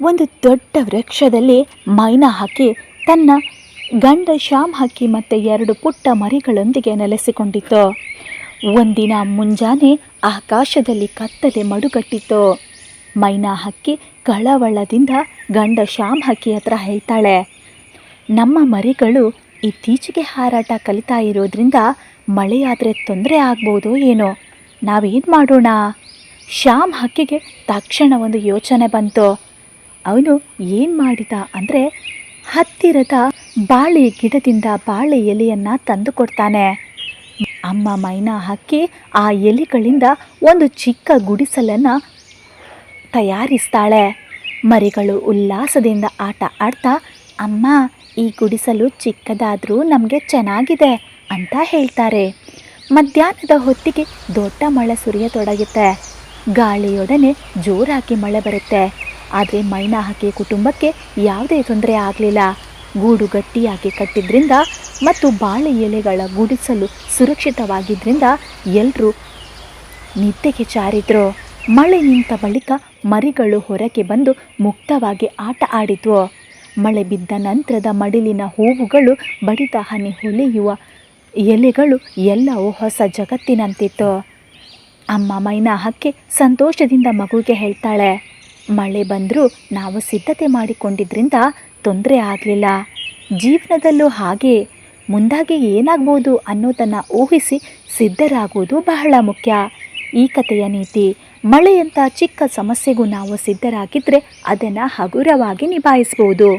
ಒಂದು ದೊಡ್ಡ ವೃಕ್ಷದಲ್ಲಿ ಮೈನಾ ಹಕ್ಕಿ ತನ್ನ ಗಂಡ ಶ್ಯಾಮ್ ಹಕ್ಕಿ ಮತ್ತು 2 ಪುಟ್ಟ ಮರಿಗಳೊಂದಿಗೆ ನೆಲೆಸಿಕೊಂಡಿತ್ತು. ಒಂದಿನ ಮುಂಜಾನೆ ಆಕಾಶದಲ್ಲಿ ಕತ್ತಲೆ ಮಡುಗಟ್ಟಿತ್ತು. ಮೈನಾ ಹಕ್ಕಿ ಕಳವಳದಿಂದ ಗಂಡ ಶ್ಯಾಮ್ ಹಕ್ಕಿ ಹತ್ರ ಹೇಳ್ತಾಳೆ, ನಮ್ಮ ಮರಿಗಳು ಇತ್ತೀಚೆಗೆ ಹಾರಾಟ ಕಲಿತಾ ಇರೋದ್ರಿಂದ ಮಳೆಯಾದರೆ ತೊಂದರೆ ಆಗ್ಬೋದೋ ಏನೋ, ನಾವೇನು ಮಾಡೋಣ? ಶ್ಯಾಮ್ ಹಕ್ಕಿಗೆ ತಕ್ಷಣ ಒಂದು ಯೋಚನೆ ಬಂತು. ಅವನು ಏನು ಮಾಡಿದ ಅಂದರೆ ಹತ್ತಿರದ ಬಾಳೆ ಗಿಡದಿಂದ ಬಾಳೆ ಎಲೆಯನ್ನು ತಂದು ಕೊಡ್ತಾನೆ. ಅಮ್ಮ ಮೈನಾ ಹಕ್ಕಿ ಆ ಎಲೆಗಳಿಂದ ಒಂದು ಚಿಕ್ಕ ಗುಡಿಸಲನ್ನು ತಯಾರಿಸ್ತಾಳೆ. ಮರಿಗಳು ಉಲ್ಲಾಸದಿಂದ ಆಟ ಆಡ್ತಾ, ಅಮ್ಮ ಈ ಗುಡಿಸಲು ಚಿಕ್ಕದಾದರೂ ನಮಗೆ ಚೆನ್ನಾಗಿದೆ ಅಂತ ಹೇಳ್ತಾರೆ. ಮಧ್ಯಾಹ್ನದ ಹೊತ್ತಿಗೆ ದೊಡ್ಡ ಮಳೆ ಸುರಿಯತೊಡಗುತ್ತೆ. ಗಾಳಿಯೊಡನೆ ಜೋರಾಗಿ ಮಳೆ ಬರುತ್ತೆ. ಆದರೆ ಮೈನಾ ಹಕ್ಕಿ ಕುಟುಂಬಕ್ಕೆ ಯಾವುದೇ ತೊಂದರೆ ಆಗಲಿಲ್ಲ. ಗೂಡು ಗಟ್ಟಿಯಾಗಿ ಕಟ್ಟಿದ್ರಿಂದ ಮತ್ತು ಬಾಳೆ ಎಲೆಗಳ ಗುಡಿಸಲು ಸುರಕ್ಷಿತವಾಗಿದ್ದರಿಂದ ಎಲ್ಲರೂ ನಿದ್ದೆಗೆ ಜಾರಿದ್ರು. ಮಳೆ ನಿಂತ ಬಳಿಕ ಮರಿಗಳು ಹೊರಗೆ ಬಂದು ಮುಕ್ತವಾಗಿ ಆಟ ಆಡಿದ್ವು. ಮಳೆ ಬಿದ್ದ ನಂತರದ ಮಡಿಲಿನ ಹೂವುಗಳು, ಬಡಿದ ಹನಿ ಹೊಳೆಯುವ ಎಲೆಗಳು ಎಲ್ಲವೂ ಹೊಸ ಜಗತ್ತಿನಂತಿತ್ತು. ಅಮ್ಮ ಮೈನಾ ಹಕ್ಕಿ ಸಂತೋಷದಿಂದ ಮಗುವಿಗೆ ಹೇಳ್ತಾಳೆ, ಮಳೆ ಬಂದರೂ ನಾವು ಸಿದ್ಧತೆ ಮಾಡಿಕೊಂಡಿದ್ರಿಂದ ತೊಂದರೆ ಆಗಲಿಲ್ಲ. ಜೀವನದಲ್ಲೂ ಹಾಗೆ ಮುಂದಾಗಿ ಏನಾಗ್ಬೋದು ಅನ್ನೋದನ್ನು ಊಹಿಸಿ ಸಿದ್ಧರಾಗುವುದು ಬಹಳ ಮುಖ್ಯ. ಈ ಕಥೆಯ ನೀತಿ, ಮಳೆಯಂಥ ಚಿಕ್ಕ ಸಮಸ್ಯೆಗೂ ನಾವು ಸಿದ್ಧರಾಗಿದ್ದರೆ ಅದನ್ನು ಹಗುರವಾಗಿ ನಿಭಾಯಿಸ್ಬೋದು.